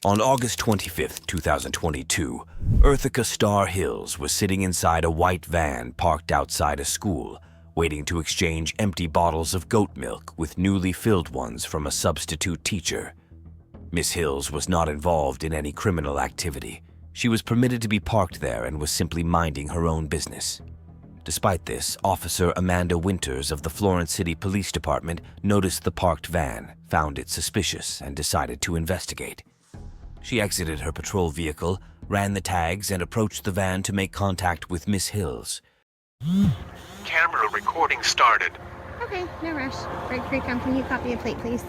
On August 25, 2022, Earthica Star Hills was sitting inside a white van parked outside a school, waiting to exchange empty bottles of goat milk with newly filled ones from a substitute teacher. Miss Hills was not involved in any criminal activity. She was permitted to be parked there and was simply minding her own business. Despite this, Officer Amanda Winters of the Florence City Police Department noticed the parked van, found it suspicious, and decided to investigate. She exited her patrol vehicle, ran the tags, and approached the van to make contact with Miss Hills. Camera recording started. Okay, no rush. Break free, can you copy a plate, please?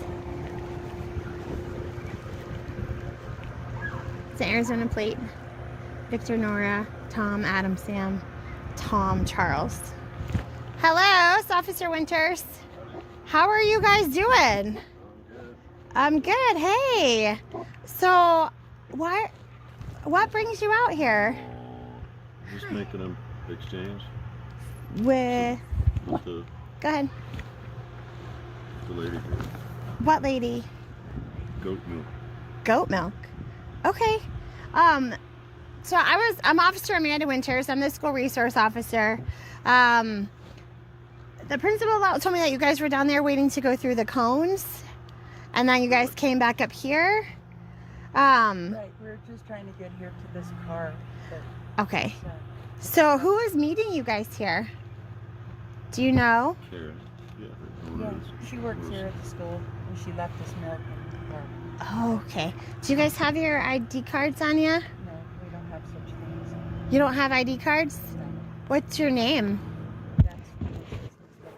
It's an Arizona plate. Victor, Nora, Tom, Adam, Sam, Tom, Charles. Hello, it's Officer Winters. How are you guys doing? I'm good. Hey. So, what brings you out here? Just making an exchange With the Go ahead. lady here. What lady? Goat milk. Goat milk. Okay. So I'm Officer Amanda Winters. I'm the school resource officer. The principal told me that you guys were down there waiting to go through the cones, and then you guys came back up here. Right, we're just trying to get here to this car. Okay. So who is meeting you guys here? Do you know? Karen. Yeah. Yeah, she works here at the school, and she left this milk in the car. Oh, okay. Do you guys have your ID cards on you? No, we don't have such things. You don't have ID cards? No, What's your name? that's the business that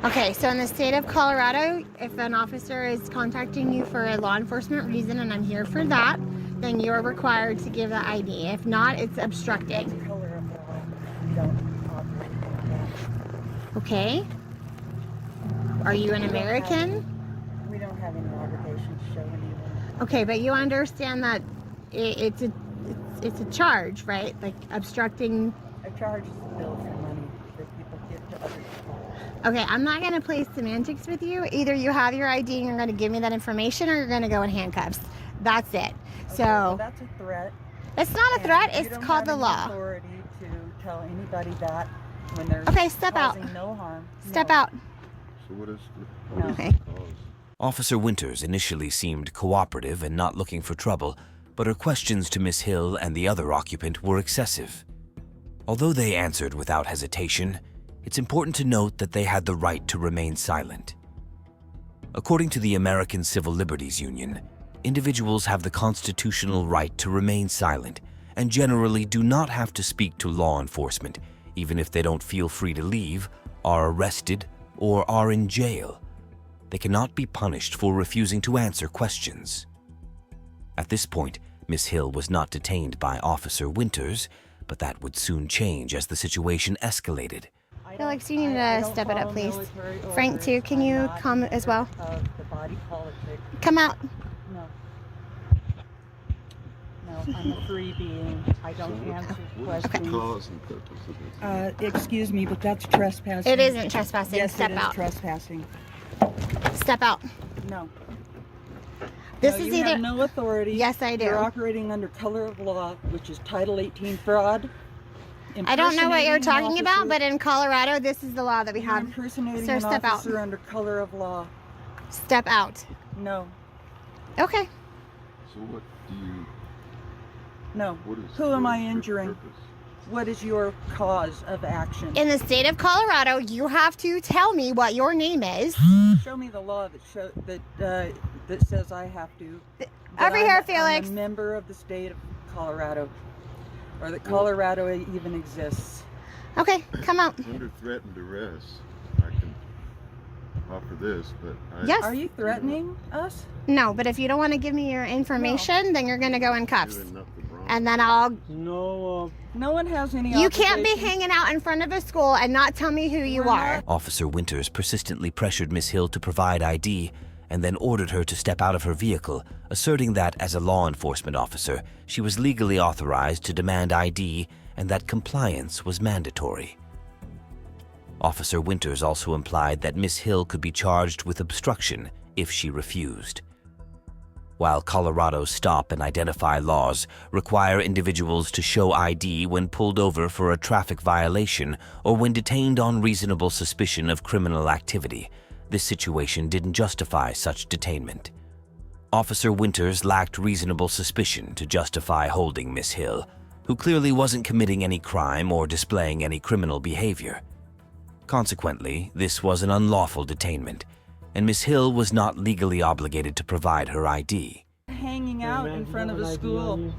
we're on. Okay, so in the state of Colorado, if an officer is contacting you for a law enforcement reason, and I'm here for that, then you're required to give the ID. If not, it's obstructing. The color of the law, we don't operate like that. Okay? Are you an We don't have- American? We don't have any obligation to show anyone. Okay, but you understand that it's a charge, right? Like obstructing. A charge is a bill for money that people give to other people. Okay, I'm not going to play semantics with you. Either you have your ID and you're going to give me that information, or you're going to go in handcuffs. That's it. Okay, well, So that's a threat. it's not a and threat. we It's don't called have the any law. authority to tell anybody that when they're Okay, step out. causing no harm. Step No. out. So what is No. the Okay. cause? Officer Winters initially seemed cooperative and not looking for trouble, but her questions to Miss Hill and the other occupant were excessive. Although they answered without hesitation, it's important to note that they had the right to remain silent. According to the American Civil Liberties Union, individuals have the constitutional right to remain silent and generally do not have to speak to law enforcement, even if they don't feel free to leave, are arrested, or are in jail. They cannot be punished for refusing to answer questions. At this point, Miss Hill was not detained by Officer Winters, but that would soon change as the situation escalated. Felix, you need to I don't step it up, follow please. military Frank, orders. too, can I'm you not come a as well? member Of the body politic. Come out. No. No, I'm a free being. I don't answer What is the questions. cause and purpose of this? Excuse me, but that's trespassing. It isn't trespassing. Yes, Step it is out. trespassing. Step out. No. This No, is you either. have no authority. Yes, I do. You're operating under color of law, which is Title 18 fraud. I don't know what you're Impersonating talking an about, officer. but in Colorado, this is the law that we You're have. impersonating Sir, an step out. officer under color of law. Step out. No. Okay. So what do you? No. What is? Who am what I is your injuring? purpose? What is your cause of action? In the state of Colorado, you have to tell me what your name is. Show me the law that that says I have to. that Over here, I'm Felix. a member of the state of Colorado, or that Colorado even exists. Okay, come out. Under threat and duress, I can offer this, but I. Yes. Are you threatening us? No, but if you don't want to give me your information, then you're going to go in cuffs. Doing nothing wrong. And then I'll. No. No one has any. You can't be obligation. hanging out in front of a school and not tell me who you We're are. not. Officer Winters persistently pressured Miss Hill to provide ID and then ordered her to step out of her vehicle, asserting that as a law enforcement officer, she was legally authorized to demand ID and that compliance was mandatory. Officer Winters also implied that Miss Hill could be charged with obstruction if she refused. while Colorado's stop and identify laws require individuals to show ID when pulled over for a traffic violation or when detained on reasonable suspicion of criminal activity, this situation didn't justify such detainment. Officer Winters lacked reasonable suspicion to justify holding Miss Hill, who clearly wasn't committing any crime or displaying any criminal behavior. Consequently, this was an unlawful detainment, and Miss Hill was not legally obligated to provide her ID. Hanging out in front of a school.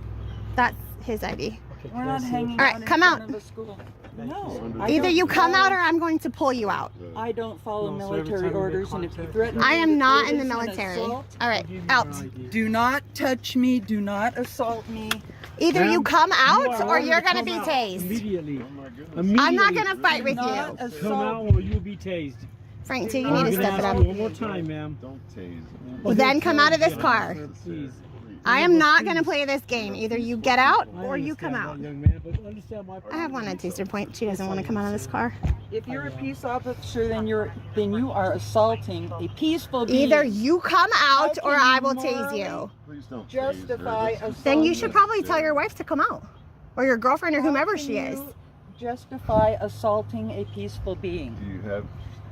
That's his ID. We're not hanging All right, out in come front out. of a school. No. I Either don't you come follow- out or I'm going to pull you out. I don't follow No, so every military time we orders, make and if you contact- threaten I me am with not it in the is an military. assault. All right, Give me out. your ID. Do not touch me. Do not assault me. Either you Ma'am, come you out are or ordered you're to going to come be out tased. Immediately. Oh my goodness. I'm not Immediately. going to fight with Not you. assault. Come out or you'll be tased. Frank, do you I'm need to gonna step it ask up? you one more time, ma'am. Don't tase. Well, then come out of this car. Please. I am not going to play this game. Either you get out I or you come understand out. that, young man, but understand my I have one at Taser Point. She doesn't want to come out of this car. If you're a peace officer, then you are assaulting a peaceful being. Either you come out How or can I you will tase morally you. Please don't justify tase her. assault. Then you should probably tell your wife to come out. Or your girlfriend or whomever she is. Justify assaulting a peaceful being. Do you have?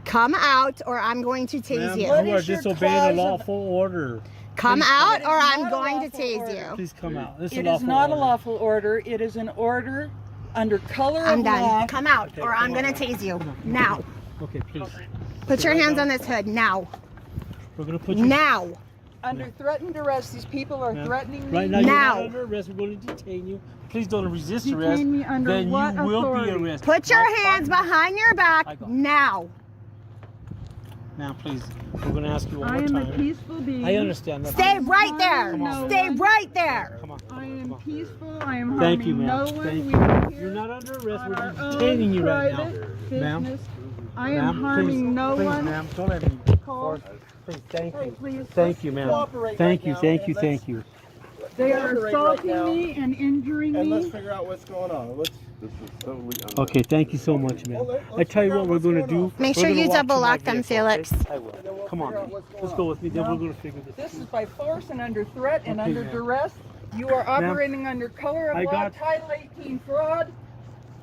Come out or I'm going to tase Ma'am, you. What you are is your disobeying cause a of- lawful order. Come It out is or I'm not a going to lawful tase order. you. Please come out. This It a is not a order. lawful order. It is an order under color I'm of law. done. Come out Okay, or come I'm on. going to tase you. Now. Okay, please. Put your hands on this hood. Now. We're gonna put you Now. Under threatened arrest, these people are Ma'am, threatening me. right now. Now. You're not under arrest. We're going to detain you. Please don't resist Detain arrest. me under then what you will authority? be arrested. Put your My hands partner- behind your I back got it. now. Now, please. We're going to ask you one I more am a time. peaceful being. I understand that. Stay right there. Come on. Stay right there. Come on. I am Come on. peaceful. I am Thank harming you, ma'am. no one. Thank We you. are here You're not under arrest. on our We're own detaining you right now. private Ma'am. business. I Ma'am, am harming please, no please, one. ma'am. Don't let me Call. Please, thank Hey, you. please, Thank you, ma'am. cooperate Thank right you, now, thank you, and thank you. They are Cooperate right assaulting now. me and injuring And let's me. figure out what's going on. Let's. This is totally unlawful. Okay, thank you so much, ma'am. Well, I let's tell you figure what out we're what's going to going do. Make We're sure gonna you walk to double my lock them, vehicle, Felix. okay? I will. Come on, man. Let's go with me. Then we're going to figure this This out. is by force and under threat and Okay, under ma'am. duress. You are operating under color of I law, got- Title 18 fraud,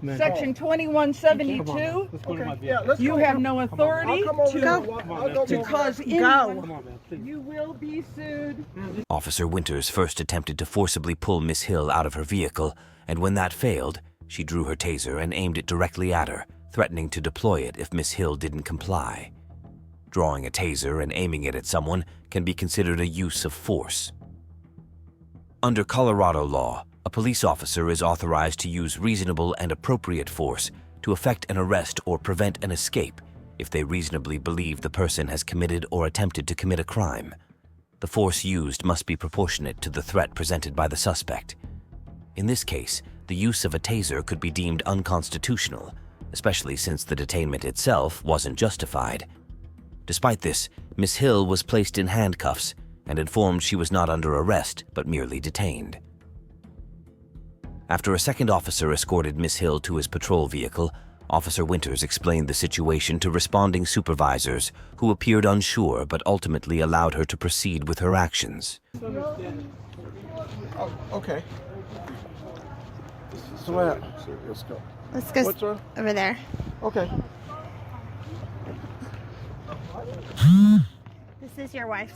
Ma'am. Section Come on, 2172. man. Let's go to my Yeah, vehicle. let's You go. have no authority I'll come over to, there. Go. Come on, I'll man. go to over cause there. anyone. Come on, man. Please. You will be sued. Officer Winters first attempted to forcibly pull Miss Hill out of her vehicle, and when that failed, she drew her taser and aimed it directly at her, threatening to deploy it if Miss Hill didn't comply. Drawing a taser and aiming it at someone can be considered a use of force. Under Colorado law, a police officer is authorized to use reasonable and appropriate force to effect an arrest or prevent an escape if they reasonably believe the person has committed or attempted to commit a crime. The force used must be proportionate to the threat presented by the suspect. In this case, the use of a taser could be deemed unconstitutional, especially since the detainment itself wasn't justified. Despite this, Miss Hill was placed in handcuffs and informed she was not under arrest but merely detained. After a second officer escorted Miss Hill to his patrol vehicle, Officer Winters explained the situation to responding supervisors who appeared unsure but ultimately allowed her to proceed with her actions. Oh, okay. So let's go. Let's go What's wrong? over there. Okay. This is your wife's.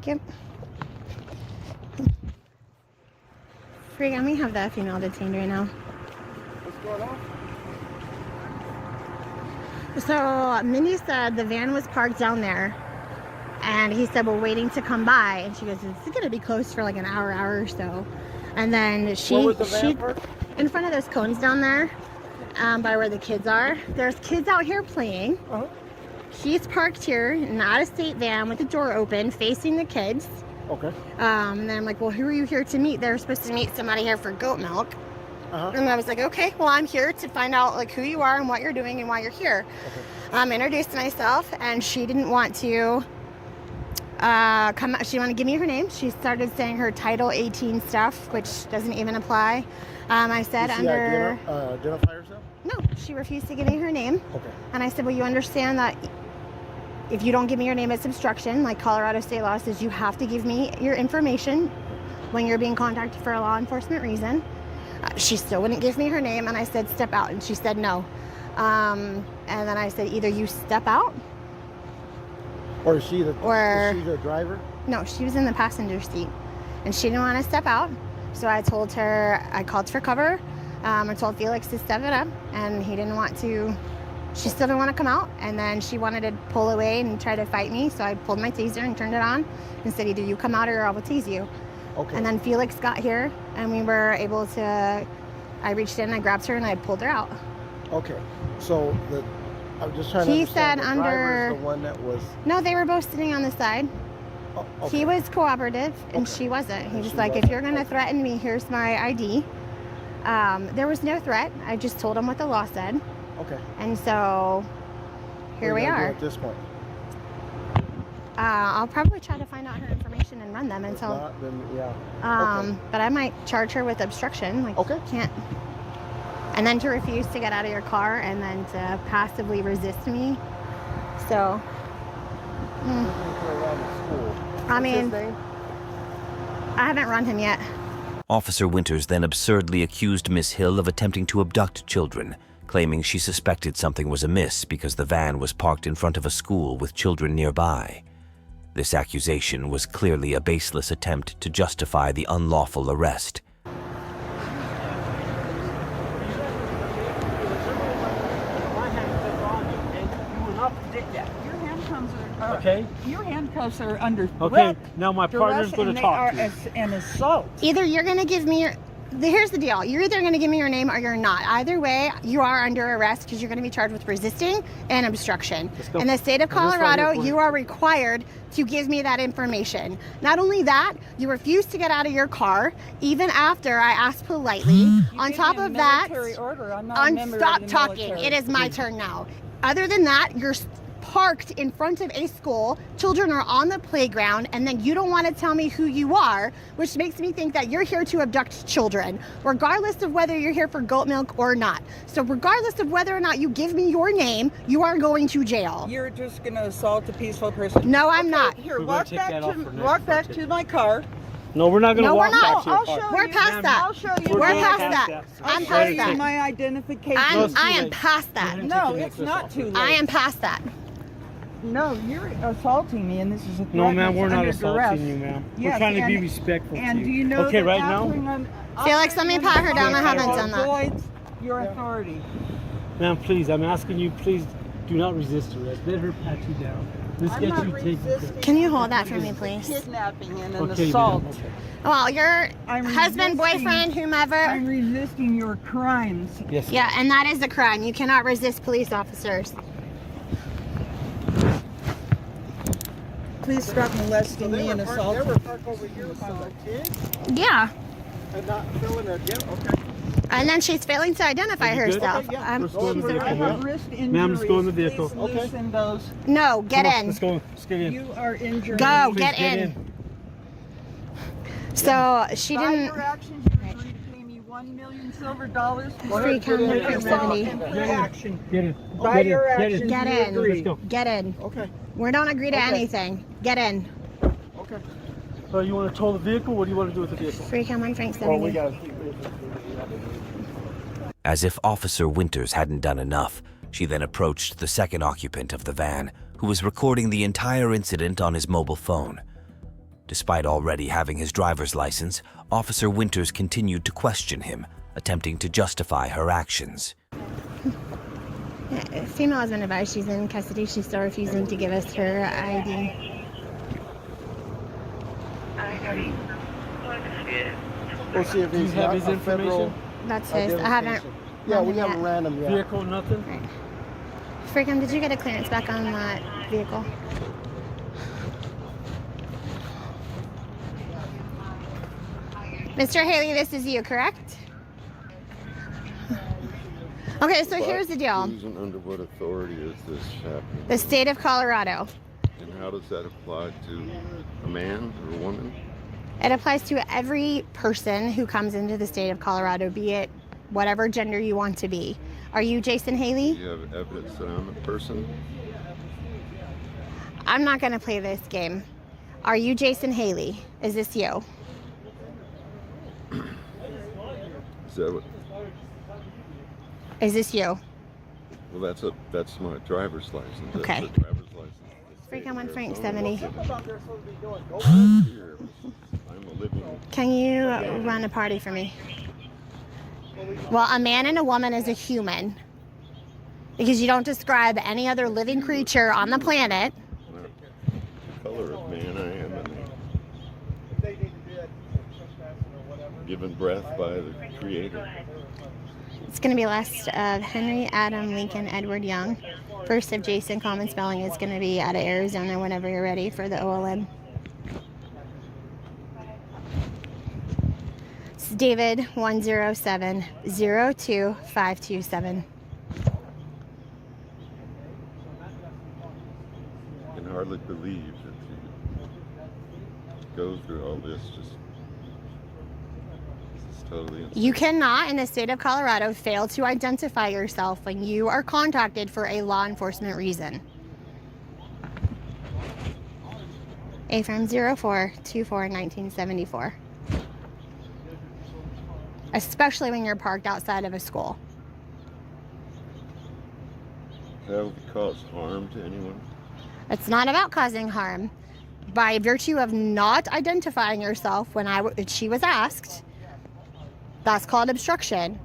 Yep. Freak, I may have that female detained right now. What's going on? So Mindy said the van was parked down there, and he said we're waiting to come by, and she goes, it's gonna be closed for like an hour or so. And then Where was the van parked? in front of those cones down there, by where the kids are. There's kids out here playing. Uh-huh. She's parked here in an out-of-state van with the door open, facing the kids. Okay. And then I'm like, well, who are you here to meet? They're supposed to meet somebody here for goat milk. Uh-huh. And I was like, okay, well, I'm here to find out like who you are and what you're doing and why you're here. Introduced myself, and she didn't want to come. She wanted to give me her name. She started saying her Title 18 stuff, which doesn't even apply. I said Did she identify herself? no. She refused to give me her name, Okay. and I said, well, you understand that if you don't give me your name, it's obstruction. Like Colorado state law says, you have to give me your information when you're being contacted for a law enforcement reason. She still wouldn't give me her name, and I said, step out, and she said no. And then I said, either you step out. Or is she the driver? No, she was in the passenger seat, and she didn't want to step out. So I told her, I called for cover. I told Felix to step it up, and he didn't want to. She still didn't want to come out, and then she wanted to pull away and try to fight me. So I pulled my taser and turned it on and said, either you come out or I will tase you. Okay. And then Felix got here, and we were able to, I reached in, I grabbed her, and I pulled her out. Okay. So I'm just trying to He understand. said The driver under- is the one that was. No, they were both sitting on the side. Oh, okay. He was cooperative, and Okay. she wasn't. He And was she like, if wasn't. you're going to Okay. threaten me, here's my ID. There was no threat. I just told him what the law said. Okay. And so here What we are you gonna are. do at this point? I'll probably try to find out her information and run them If until. not, then yeah. Okay. But I might charge her with obstruction. Like, Okay. can't. And then to refuse to get out of your car, and then to passively resist me. So, Taking her around the school. I What's his mean, name? I haven't run him yet. Officer Winters then absurdly accused Miss Hill of attempting to abduct children, claiming she suspected something was amiss because the van was parked in front of a school with children nearby. This accusation was clearly a baseless attempt to justify the unlawful arrest. Your handcuffs are Okay. Your handcuffs are under Okay, threat, now my duress, partner's going and to they talk are to you. an assault. Either you're going to give me your. Here's the deal. You're either going to give me your name or you're not. Either way, you are under arrest because you're going to be charged with resisting and obstruction. Let's go. In the state of And this right Colorado, here for you you. are required to give me that information. Not only that, you refuse to get out of your car even after I asked politely. You On gave top me a of that, military order. I'm not a member of stop the talking. military. It is my turn now. Other than that, you're parked in front of a school. Children are on the playground, and then you don't want to tell me who you are, which makes me think that you're here to abduct children, regardless of whether you're here for goat milk or not. So regardless of whether or not you give me your name, you are going to jail. You're just going to assault a peaceful person. No, I'm Okay, not. Here, We're gonna walk take back that to off for next walk back budget. to my car. No, we're not going to No, we're walk not. back to your I'll car. show We're you. past that. I'll show you. We're We're my going past past that. that. I'm I'll show past you that. my identification. No, I it's too am late. past that. We're gonna No, take the it's necklace not off. too late. I am past that. No, you're assaulting me, and this is a threat. No, and ma'am, it's we're not under assaulting duress. you, ma'am. Yes, we're trying to be and- respectful And to do you. you know Okay, that right now? Felix, let me pat her down. I haven't done that. Avoids your authority. Ma'am, please, I'm asking you, please do not resist arrest. Let her pat you down. Let's I'm get not you taken care resisting. Can you hold that for me, please? Kidnapping and of. an Okay, assault. ma'am, okay. Well, your I'm husband, resisting- boyfriend, whomever. I'm resisting your crimes. Yes, Yeah, and that is a crime. You cannot resist police officers. Please stop molesting me and They assaulting were me. parked over here by the kid Yeah. and not filling their gate. Okay. And then she's failing to identify Are you good? herself. Okay, yeah. Let's go in the I vehicle, have ma'am. wrist injuries. Ma'am, let's go in the vehicle. Please Okay. loosen those. No, get Come on, in. Let's go. Let's get in. You are injured. Go, Please get in. So she By didn't. your actions, you're going to pay me 1 million silver dollars. for Free your counter assault for 70. and for action. Get in. By Get your in. Get actions, in. Get you in. agree. Let's go. Get in. Okay. We don't agree to Okay. anything. Get in. Okay. So you want to tow the vehicle? What do you want to do with the vehicle? Free Cameron Frank Well, we 70. got. As if Officer Winters hadn't done enough, she then approached the second occupant of the van, who was recording the entire incident on his mobile phone. Despite already having his driver's license, Officer Winters continued to question him, attempting to justify her actions. Female has been advised she's in custody. She's still refusing to give us her ID. We'll see if Do you he's have not his a federal information? That's his. I haven't. identification. Yeah, we run him haven't yet. ran him yet. Vehicle, nothing? Right. Freakum, did you get a clearance back on that vehicle? Mr. Haley, this is you, correct? Okay, so here's the deal. Who's and under what authority is this happening? The state of Colorado. And how does that apply to a man or a woman? It applies to every person who comes into the state of Colorado, be it whatever gender you want to be. Are you Jason Do Haley? you have evidence that I'm a person? I'm not going to play this game. Are you Jason Haley? Is this you? Is that what? Is this you? Well, that's my driver's license. Okay. That's the driver's license. Freak on 1 Frank 70. Here. I'm a living. Can you run a party for me? Well, a man and a woman is a human. Because you don't describe any other living creature on the planet. The color of man I am, and given breath by the Creator. It's going to be last of Henry, Adam, Lincoln, Edward Young. First of Jason, common spelling is going to be out of Arizona whenever you're ready for the OLN. It's David 107-02527. I can hardly believe that you go through all this. This is totally insane. You cannot, in the state of Colorado, fail to identify yourself when you are contacted for a law enforcement reason. A from 0424-1974. Especially when you're parked outside of a school. That would cause harm to anyone. It's not about causing harm. By virtue of not identifying yourself when she was asked, that's called obstruction.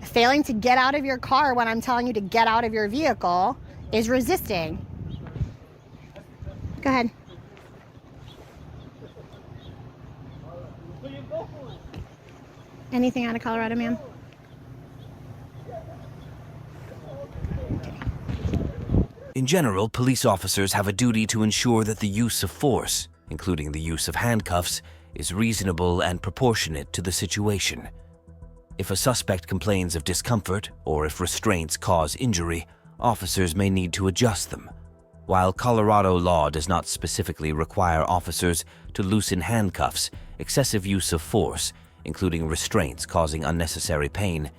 Failing to get out of your car when I'm telling you to get out of your vehicle is resisting. Go ahead. Anything out of Colorado, ma'am? In general, police officers have a duty to ensure that the use of force, including the use of handcuffs, is reasonable and proportionate to the situation. If a suspect complains of discomfort or if restraints cause injury, officers may need to adjust them. While Colorado law does not specifically require officers to loosen handcuffs, excessive use of force, including restraints causing unnecessary pain,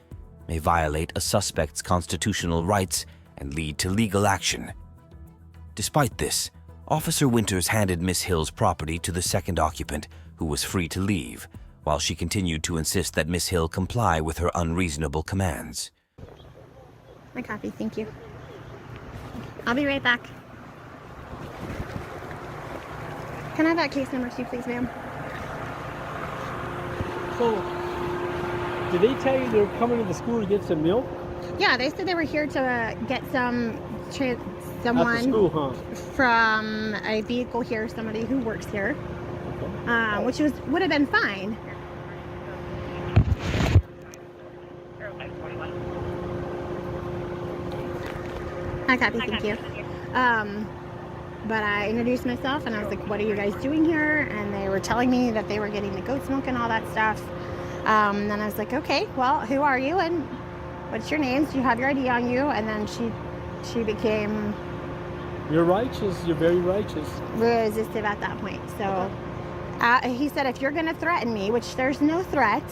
may violate a suspect's constitutional rights and lead to legal action. Despite this, Officer Winters handed Miss Hill's property to the second occupant, who was free to leave, while she continued to insist that Miss Hill comply with her unreasonable commands. My copy, thank you. I'll be right back. Can I have that case number 2, please, ma'am? So, did they tell you they were coming to the school to get some milk? Yeah, they said they were here to get At the someone school, huh? from a vehicle here, somebody who works here, which would have been fine. Hi, copy, thank you. But I introduced myself and I was like, what are you guys doing here? And they were telling me that they were getting the goat's milk and all that stuff. Then I was like, okay, well, who are you and what's your names? Do you have your ID on you? And then she became You're righteous. You're very righteous. resistive at that point. So he said, if you're going to threaten me, which there's no threat,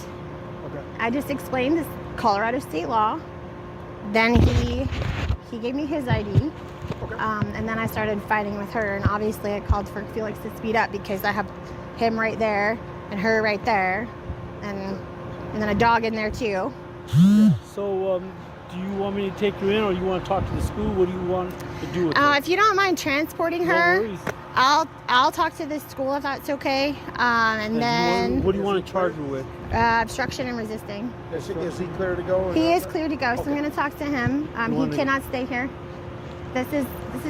Okay. I just explained this Colorado state law. Then he gave me his ID. And then I started fighting with her, and obviously I called for Felix to speed up because I have him right there and her right there, and then a dog in there too. So, do you want me to take you in, or you want to talk to the school? What do you want to do with her? If you don't mind transporting No her, worries. I'll talk to the school if that's okay. And then What do you want to charge her with? obstruction and resisting. Is he clear to go? or He not? is clear to go, so I'm going to talk to him. He wanna- cannot stay here. This is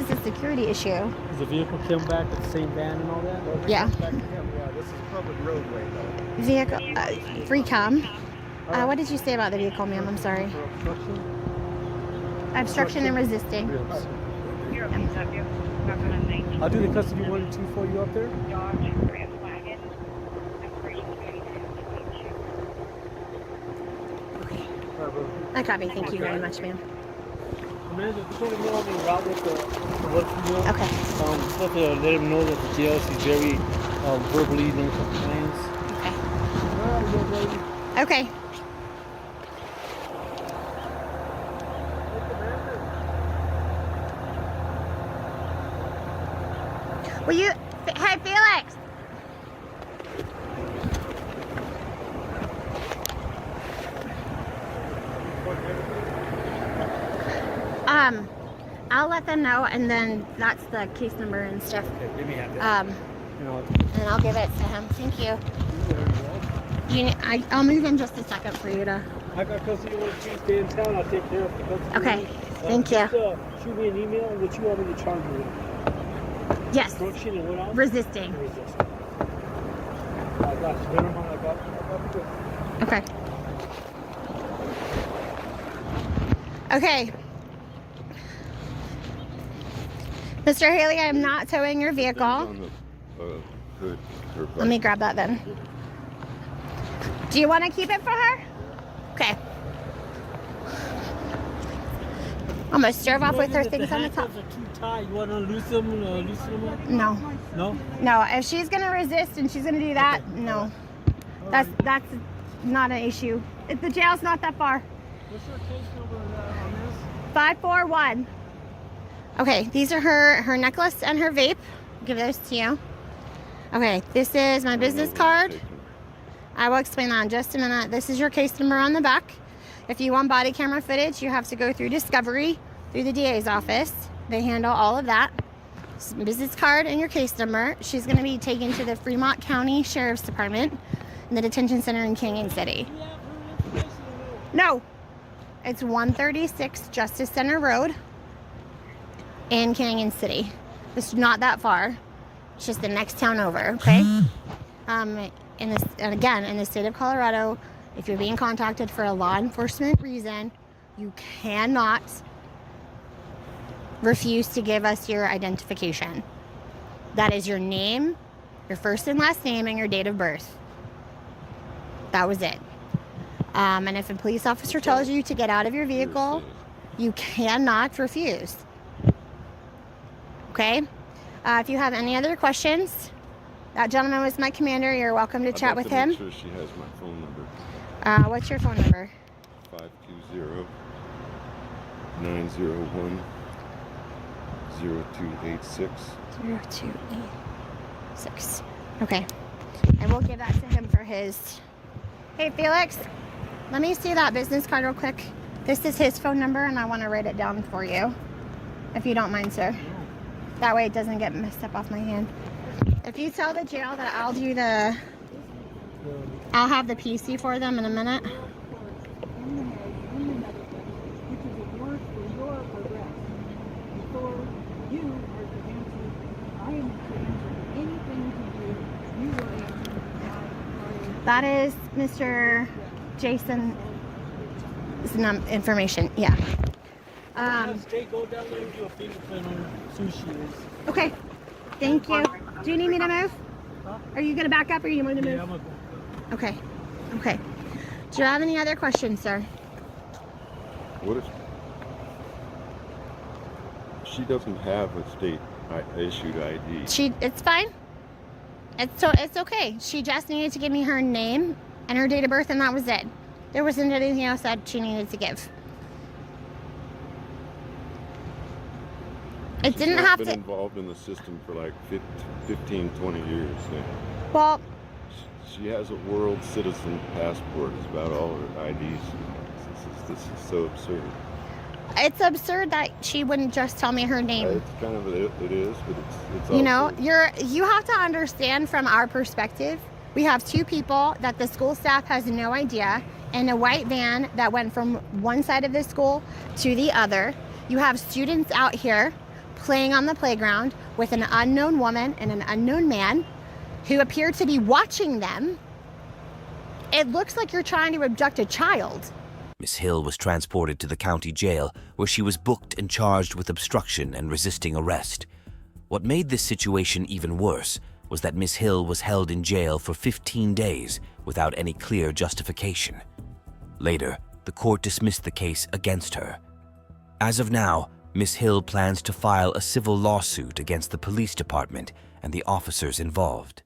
a security issue. Does the vehicle come back with the same van and all that? Yeah. Back to him, yeah, this is public roadway though. Vehicle, free come. What did you say about the vehicle, ma'am? I'm sorry. For obstruction? Obstruction and resisting. Yes. I'll do the custody 1 and 2 for you up there. I copy. Thank you very much, ma'am. Amanda, just want to know on the route with the what you know. Okay. Just have to let him know that the jail is very verbally non-compliance. Okay. All right, young lady. Okay. Will you? Hey, Felix. I'll let them know, and then that's the case number and stuff. Okay, let me have that. And I'll give it to him. Thank you. I'll move in just a second for you to. I got custody of the case. Stay in town. I'll take care of the custody. Okay. Thank you. Just, shoot me an email and what you want me to charge you with. Yes. Obstruction and what else? Resisting. Resisting. I got you. Never mind. I got you. Okay. Okay. Mr. Haley, I am not towing your vehicle. On the hood, Let me grab that then. Do you want to keep it for her? Okay. I'm going to serve off with her things on the top. If the handcuffs are too tight, you want to loosen them up? No. No? No, if she's going to resist and she's going to do that, no. That's not an issue. The jail's not that far. What's your case number on this? 541. Okay, these are her necklace and her vape. I'll give those to you. Okay, this is my business card. I will explain that in just a minute. This is your case number on the back. If you want body camera footage, you have to go through Discovery, through the DA's office. They handle all of that. Business card and your case number. She's going to be taken to the Fremont County Sheriff's Department in the detention center in Canyon City. No, it's 136 Justice Center Road in Canyon City. It's not that far. It's just the next town over, okay? In the state of Colorado, if you're being contacted for a law enforcement reason, you cannot refuse to give us your identification. That is your name, your first and last name, and your date of birth. That was it. And if a police officer tells you to get out of your vehicle, you cannot refuse. Okay? If you have any other questions, that gentleman was my commander. You're welcome to chat with him. Make sure she has my phone number. What's your phone number? 520-901-0286. 0286. Okay. And we'll give that to him for his. Hey, Felix, let me see that business card real quick. This is his phone number, and I want to write it down for you, if you don't mind, sir. That way it doesn't get messed up off my hand. If you tell the jail that I'll have the PC for them in a minute. That is Mr. Jason's information. Yeah. Go down there and do a fingerprint on sushi. Okay. Thank you. Do you need me to move? Are you going to back up or you want me to move? Yeah, I'm okay. Okay. Okay. Do you have any other questions, sir? What if she doesn't have a state issued ID? It's fine. It's okay. She just needed to give me her name and her date of birth, and that was it. There wasn't anything else that she needed to give. It didn't have to. She's been involved in the system for like 15, 20 years now. Well, she has a world citizen passport. It's about all her IDs. This is so absurd. it's absurd that she wouldn't just tell me her name. It's kind of it is, but it's You know, also, you have to understand from our perspective. We have two people that the school staff has no idea in a white van that went from one side of the school to the other. You have students out here playing on the playground with an unknown woman and an unknown man who appear to be watching them. It looks like you're trying to abduct a child. Miss Hill was transported to the county jail, where she was booked and charged with obstruction and resisting arrest. What made this situation even worse was that Miss Hill was held in jail for 15 days without any clear justification. Later, the court dismissed the case against her. As of now, Miss Hill plans to file a civil lawsuit against the police department and the officers involved.